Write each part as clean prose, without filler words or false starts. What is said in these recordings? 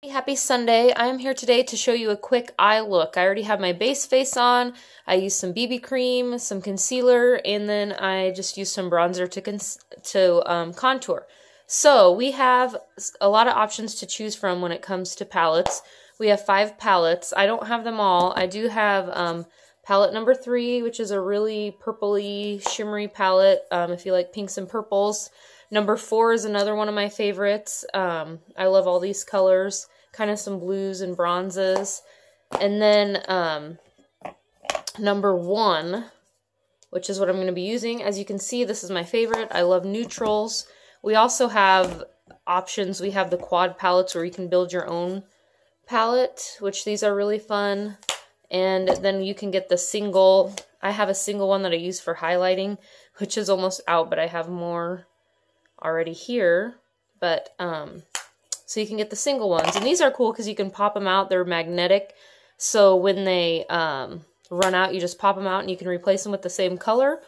Happy Sunday. I am here today to show you a quick eye look. I already have my base face on. I used some BB cream, some concealer, and then I just used some bronzer to contour. So we have a lot of options to choose from when it comes to palettes. We have 5 palettes. I don't have them all. I do have palette number 3, which is a really purpley, shimmery palette if you like pinks and purples. Number 4 is another one of my favorites. I love all these colors, kind of some blues and bronzes. And then number 1, which is what I'm going to be using. As you can see, this is my favorite. I love neutrals. We also have options. We have the quad palettes where you can build your own palette, which these are really fun. And then you can get the single. I have a single one that I use for highlighting, which is almost out, but I have more already here. But so you can get the single ones, and these are cool because you can pop them out. They're magnetic, so when they run out, you just pop them out and you can replace them with the same color,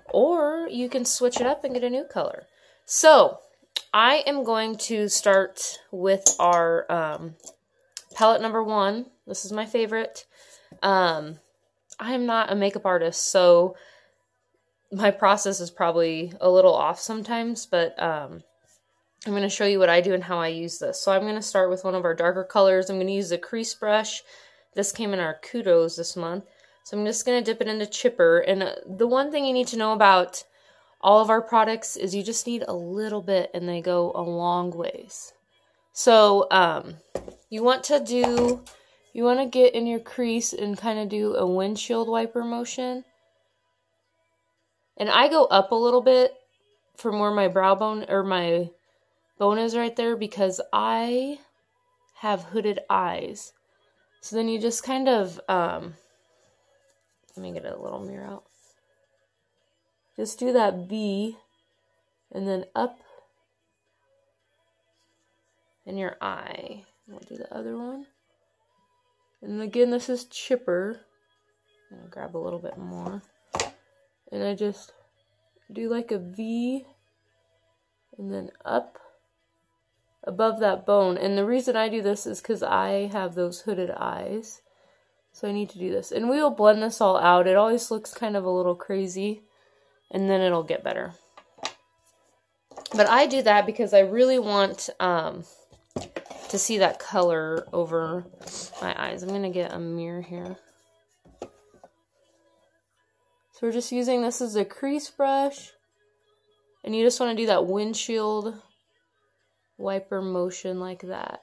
or you can switch it up and get a new color. So I am going to start with our palette number 1. This is my favorite. I am not a makeup artist, so my process is probably a little off sometimes, but I'm going to show you what I do and how I use this. So I'm going to start with one of our darker colors. I'm going to use the crease brush. This came in our Kudos this month. So I'm just going to dip it into Chipper. And the one thing you need to know about all of our products is you just need a little bit and they go a long ways. So you want to get in your crease and kind of do a windshield wiper motion. And I go up a little bit from where my brow bone or my bone is right there because I have hooded eyes. So then you just kind of, let me get a little mirror out. Just do that V and then up in your eye. I'll do the other one. And again, this is Chipper. I'm going to grab a little bit more. And I just do like a V and then up above that bone. And the reason I do this is because I have those hooded eyes. So I need to do this. And we will blend this all out. It always looks kind of a little crazy. And then it'll get better. But I do that because I really want to see that color over my eyes. I'm going to get a mirror here. So we're just using this as a crease brush. And you just want to do that windshield wiper motion like that.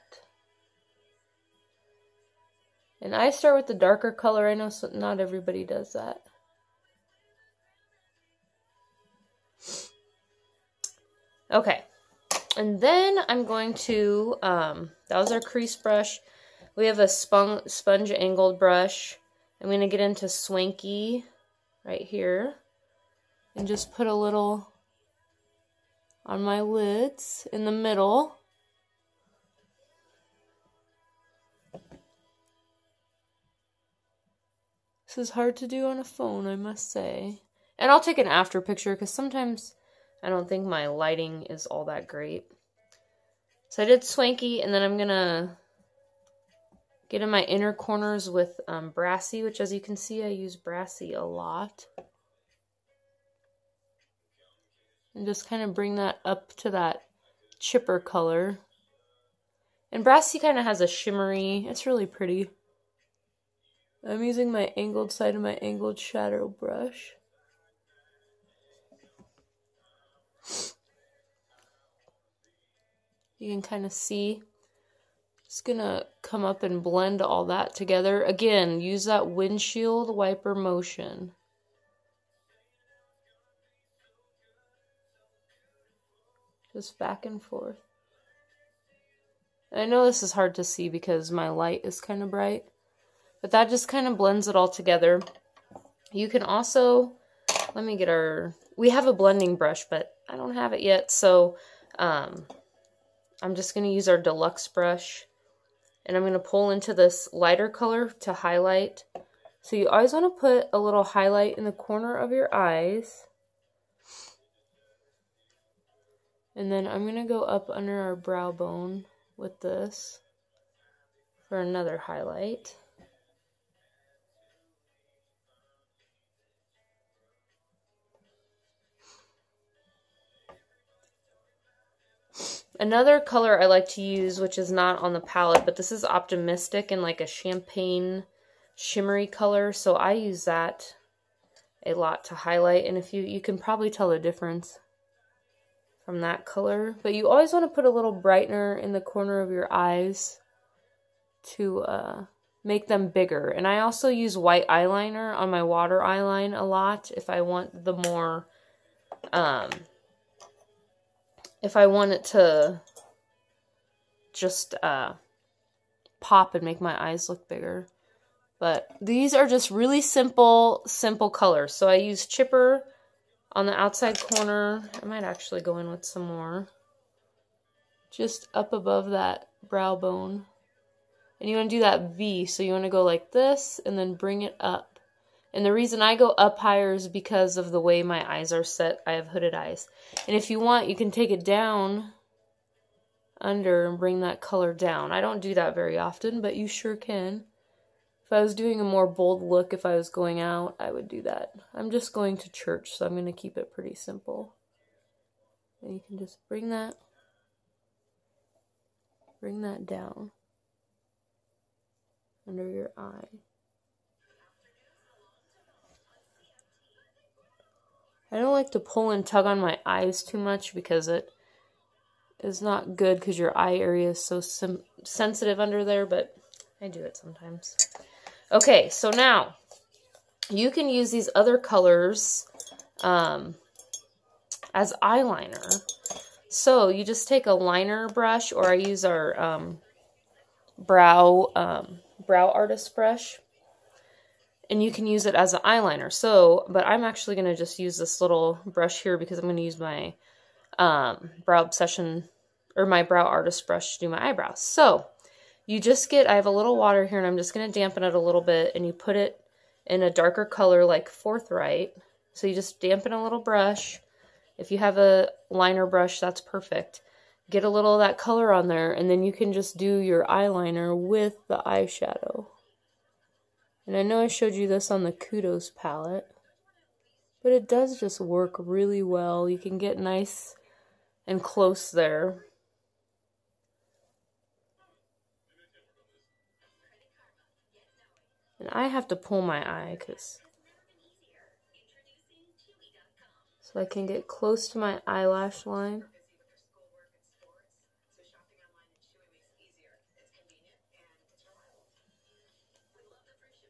And I start with the darker color. I know not everybody does that. Okay. And then I'm going to, that was our crease brush. We have a sponge angled brush. I'm going to get into Swanky right here and just put a little on my lids in the middle. This is hard to do on a phone, I must say. And I'll take an after picture because sometimes I don't think my lighting is all that great. So I did Swanky, and then I'm going to get in my inner corners with Brassy, which as you can see, I use Brassy a lot. And just kind of bring that up to that Chipper color. And Brassy kind of has a shimmery, it's really pretty. I'm using my angled side of my angled shadow brush. You can kind of see. Just gonna come up and blend all that together. Again, use that windshield wiper motion. Just back and forth. And I know this is hard to see because my light is kind of bright. But that just kind of blends it all together. You can also, let me get we have a blending brush, but I don't have it yet. So I'm just going to use our deluxe brush. And I'm going to pull into this lighter color to highlight. So you always want to put a little highlight in the corner of your eyes. And then I'm going to go up under our brow bone with this. for another highlight. Another color I like to use, which is not on the palette, but this is Optimistic in like a champagne shimmery color, so I use that a lot to highlight. And if you can probably tell the difference from that color, but you always want to put a little brightener in the corner of your eyes to make them bigger. And I also use white eyeliner on my water eyeline a lot if I want the more if I want it to just pop and make my eyes look bigger. But these are just really simple colors. So I use Chipper on the outside corner. I might actually go in with some more. Just up above that brow bone. And you want to do that V, so you want to go like this and then bring it up. And the reason I go up higher is because of the way my eyes are set. I have hooded eyes. And if you want, you can take it down under and bring that color down. I don't do that very often, but you sure can. If I was doing a more bold look, if I was going out, I would do that. I'm just going to church, so I'm going to keep it pretty simple. And you can just bring that down under your eye. I don't like to pull and tug on my eyes too much because it is not good because your eye area is so sensitive under there, but I do it sometimes. Okay, so now you can use these other colors as eyeliner. So you just take a liner brush, or I use our brow artist brush. And you can use it as an eyeliner. So, but I'm actually going to just use this little brush here because I'm going to use my brow obsession, or my brow artist brush to do my eyebrows. So, you just get, I have a little water here and I'm just going to dampen it a little bit, and you put it in a darker color like Forthright. So you just dampen a little brush. If you have a liner brush, that's perfect. Get a little of that color on there, and then you can just do your eyeliner with the eyeshadow. And I know I showed you this on the Kudos palette, but it does just work really well. You can get nice and close there. And I have to pull my eye so I can get close to my eyelash line.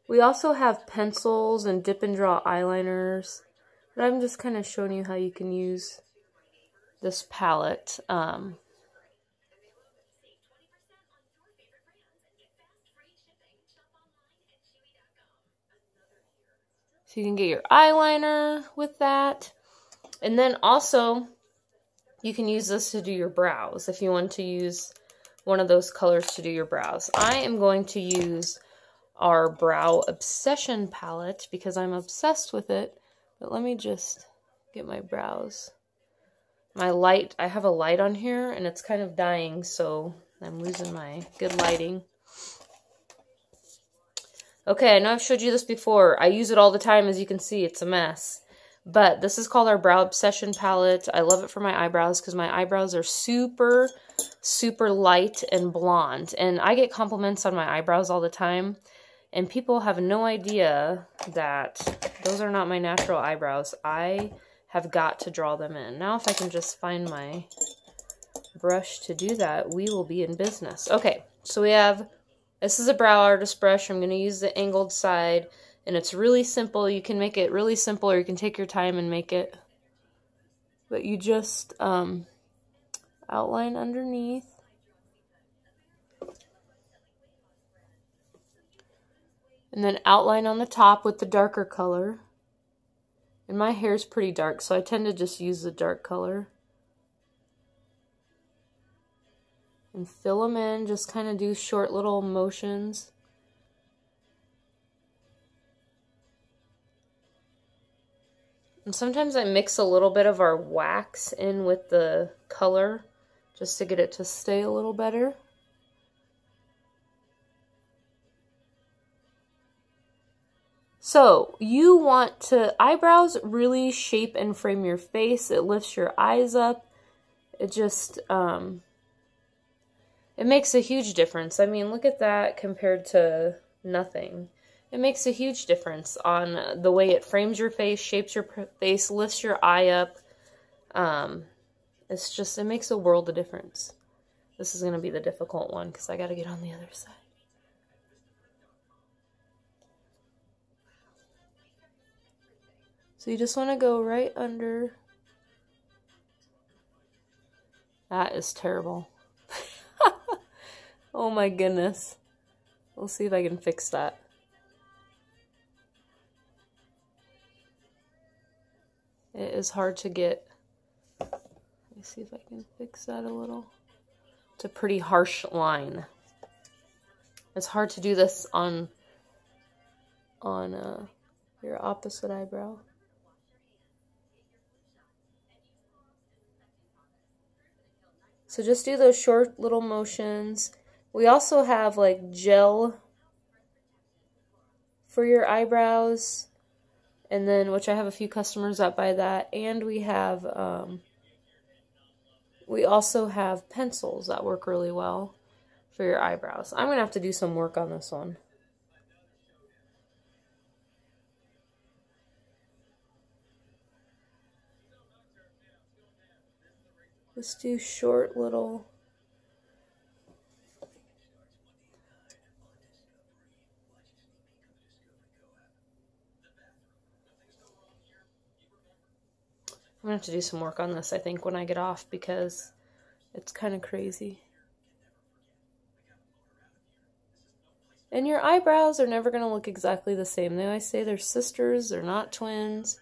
We also have pencils and dip and draw eyeliners, but I'm just kind of showing you how you can use this palette. So you can get your eyeliner with that. And then also, you can use this to do your brows if you want to use one of those colors to do your brows. I am going to use our Brow Obsession palette because I'm obsessed with it. But let me just get my brows. My light, I have a light on here and it's kind of dying, so I'm losing my good lighting. Okay, I know I've showed you this before. I use it all the time. As you can see, it's a mess. But this is called our Brow Obsession palette. I love it for my eyebrows because my eyebrows are super, super light and blonde. And I get compliments on my eyebrows all the time. And people have no idea that those are not my natural eyebrows. I have got to draw them in. Now if I can just find my brush to do that, we will be in business. Okay, so we have, this is a brow artist brush. I'm going to use the angled side. And it's really simple. You can make it really simple, or you can take your time and make it. But you just outline underneath. And then outline on the top with the darker color. And my hair is pretty dark, so I tend to just use the dark color. And fill them in, just kind of do short little motions. And sometimes I mix a little bit of our wax in with the color, just to get it to stay a little better. So you want to, eyebrows really shape and frame your face. It lifts your eyes up. It just, it makes a huge difference. I mean, look at that compared to nothing. It makes a huge difference on the way it frames your face, shapes your face, lifts your eye up. It's just, it makes a world of difference. This is going to be the difficult one because I got to get on the other side. So you just want to go right under. That is terrible. Oh my goodness. We'll see if I can fix that. It is hard to get. Let me see if I can fix that a little. It's a pretty harsh line. It's hard to do this on your opposite eyebrow. So just do those short little motions. We also have like gel for your eyebrows, and then, which I have a few customers that buy that, and we have, we also have pencils that work really well for your eyebrows. I'm going to have to do some work on this one. Just do short little. I'm going to have to do some work on this, I think, when I get off, because it's kind of crazy. And your eyebrows are never going to look exactly the same. They always say they're sisters, they're not twins.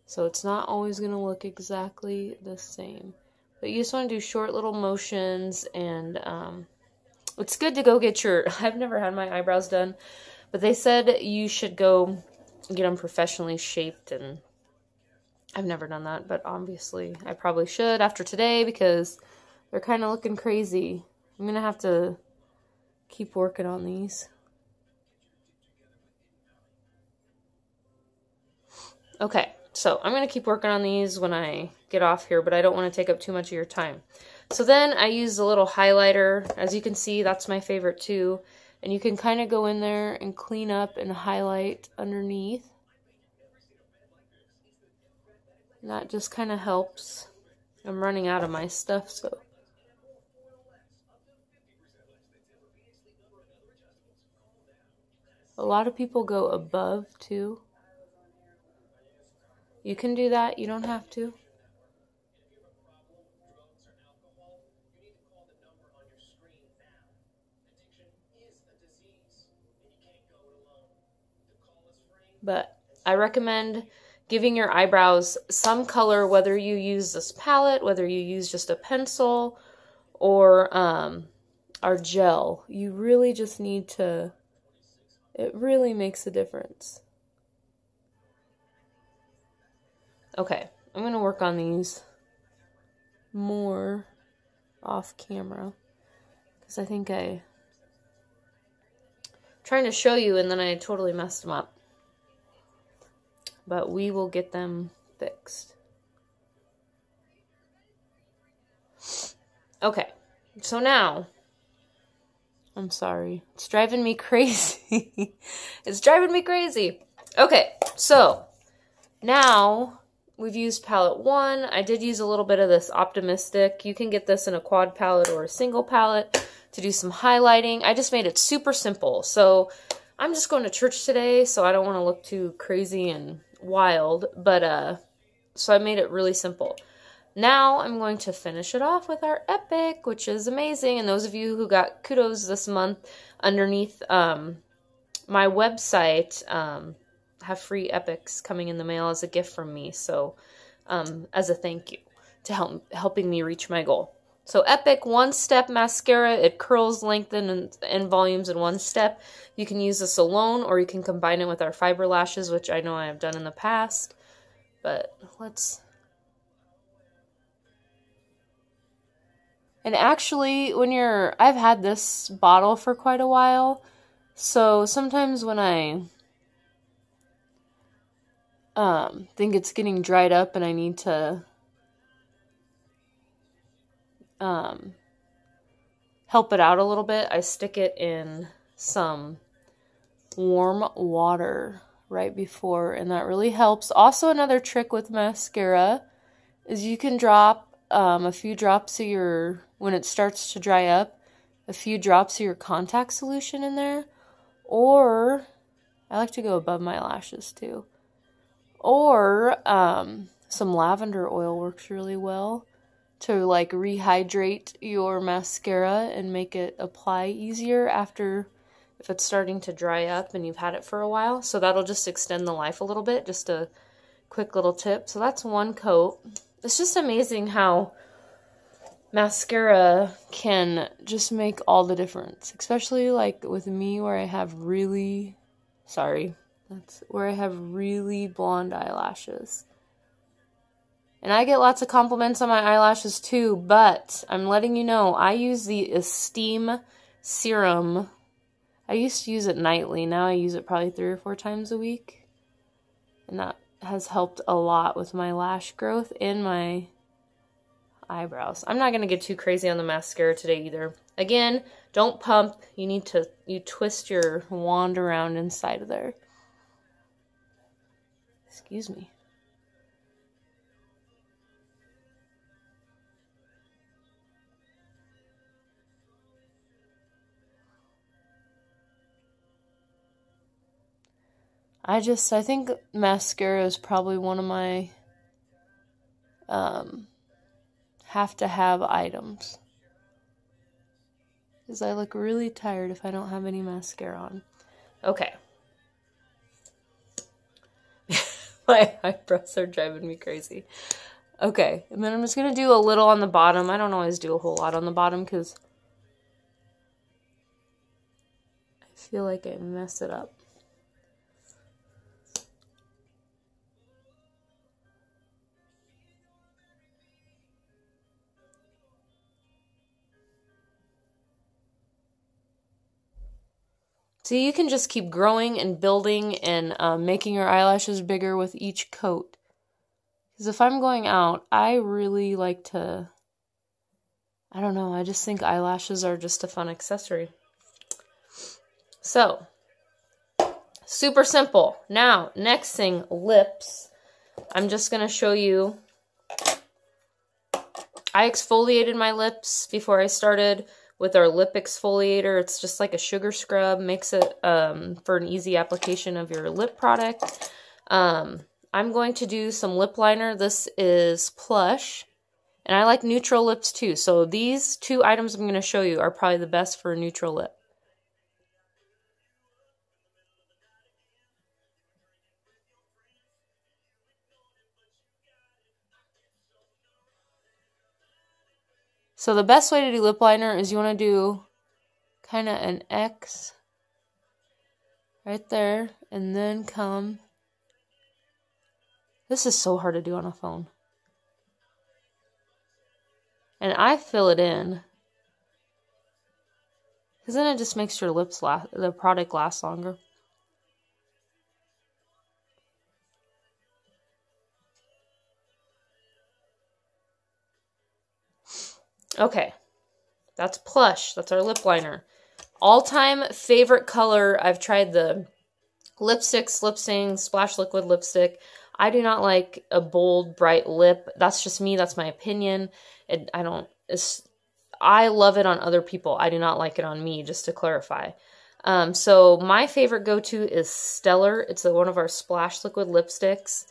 So it's not always going to look exactly the same. But you just want to do short little motions, and it's good to go get your, I've never had my eyebrows done, but they said you should go get them professionally shaped, and I've never done that, but obviously I probably should after today because they're kind of looking crazy. I'm going to have to keep working on these. Okay, so I'm going to keep working on these when I get off here, but I don't want to take up too much of your time. So then I use a little highlighter. As you can see, that's my favorite too. And you can kind of go in there and clean up and highlight underneath. And that just kind of helps. I'm running out of my stuff, so. A lot of people go above too. You can do that, you don't have to. But I recommend giving your eyebrows some color, whether you use this palette, whether you use just a pencil or our gel. You really just need to, it really makes a difference. Okay, I'm going to work on these more off camera because I think I'm trying to show you and then I totally messed them up. But we will get them fixed. Okay, so now, I'm sorry, it's driving me crazy. It's driving me crazy. Okay, so now we've used palette 1. I did use a little bit of this Optimistic. You can get this in a quad palette or a single palette to do some highlighting. I just made it super simple. So I'm just going to church today, so I don't want to look too crazy and wild, but so I made it really simple. Now I'm going to finish it off with our Epic, which is amazing. And those of you who got kudos this month underneath my website have free Epics coming in the mail as a gift from me, so as a thank you to helping me reach my goal. So Epic one-step mascara, it curls, lengthens, and volumes in one step. You can use this alone, or you can combine it with our fiber lashes, which I know I have done in the past. But let's... And actually, when I've had this bottle for quite a while, so sometimes when I think it's getting dried up and I need to help it out a little bit, I stick it in some warm water right before, and that really helps. Also, another trick with mascara is you can drop a few drops of your, when it starts to dry up, a few drops of your contact solution in there, or I like to go above my lashes too, or some lavender oil works really well to like rehydrate your mascara and make it apply easier after, if it's starting to dry up and you've had it for a while. So that'll just extend the life a little bit. Just a quick little tip. So that's one coat. It's just amazing how mascara can just make all the difference, especially like with me where I have really, that's where I have really blonde eyelashes. And I get lots of compliments on my eyelashes too, but I'm letting you know, I use the Esteem Serum. I used to use it nightly. Now I use it probably 3 or 4 times a week. And that has helped a lot with my lash growth and my eyebrows. I'm not going to get too crazy on the mascara today either. Again, don't pump. You twist your wand around inside of there. Excuse me. I think mascara is probably one of my have-to-have items. Because I look really tired if I don't have any mascara on. Okay. My eyebrows are driving me crazy. Okay, and then I'm just going to do a little on the bottom. I don't always do a whole lot on the bottom because I feel like I mess it up. So you can just keep growing and building and making your eyelashes bigger with each coat. Because if I'm going out, I really like to, I don't know, I just think eyelashes are just a fun accessory. So, super simple. Now, next thing, lips. I'm just going to show you. I exfoliated my lips before I started with our lip exfoliator. It's just like a sugar scrub, makes it for an easy application of your lip product. I'm going to do some lip liner. This is Plush, and I like neutral lips too. So these 2 items I'm going to show you are probably the best for a neutral lip. So the best way to do lip liner is you want to do kind of an X right there, and then come. This is so hard to do on a phone. And I fill it in, because then it just makes your lips the product last longer. Okay, that's Plush. That's our lip liner. All-time favorite color. I've tried the lipstick, Slip Sing, Splash Liquid lipstick. I do not like a bold, bright lip. That's just me. That's my opinion. I love it on other people. I do not like it on me, just to clarify. So my favorite go-to is Stellar. It's one of our Splash Liquid lipsticks.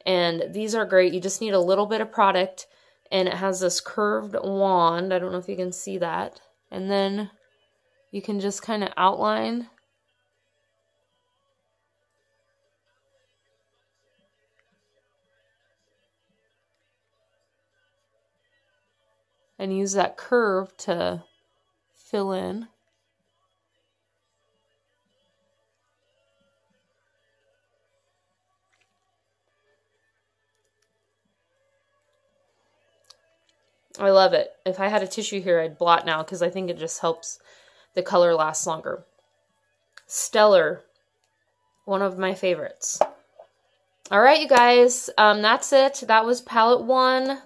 And these are great. You just need a little bit of product. And it has this curved wand. I don't know if you can see that. And then you can just kind of outline. And use that curve to fill in. I love it. If I had a tissue here, I'd blot now because I think it just helps the color last longer. Stellar, one of my favorites. All right, you guys, that's it. That was palette 1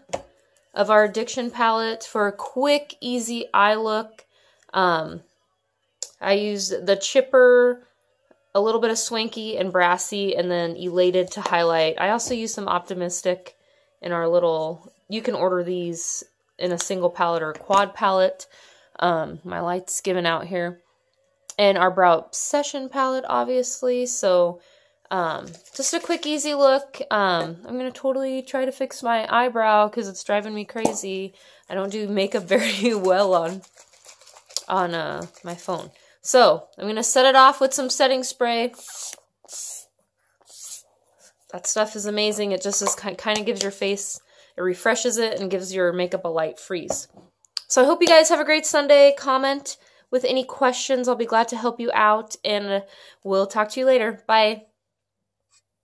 of our Addiction palette for a quick, easy eye look. I used the Chipper, a little bit of Swanky and Brassy, and then Elated to highlight. I also used some Optimistic in our little, you can order these in a single palette or a quad palette. My light's giving out here. And our Brow Obsession palette, obviously. So, just a quick, easy look. I'm going to totally try to fix my eyebrow because it's driving me crazy. I don't do makeup very well on my phone. So, I'm going to set it off with some setting spray. That stuff is amazing. It just is kind of gives your face, it refreshes it and gives your makeup a light freeze. So I hope you guys have a great Sunday. Comment with any questions. I'll be glad to help you out, and we'll talk to you later. Bye.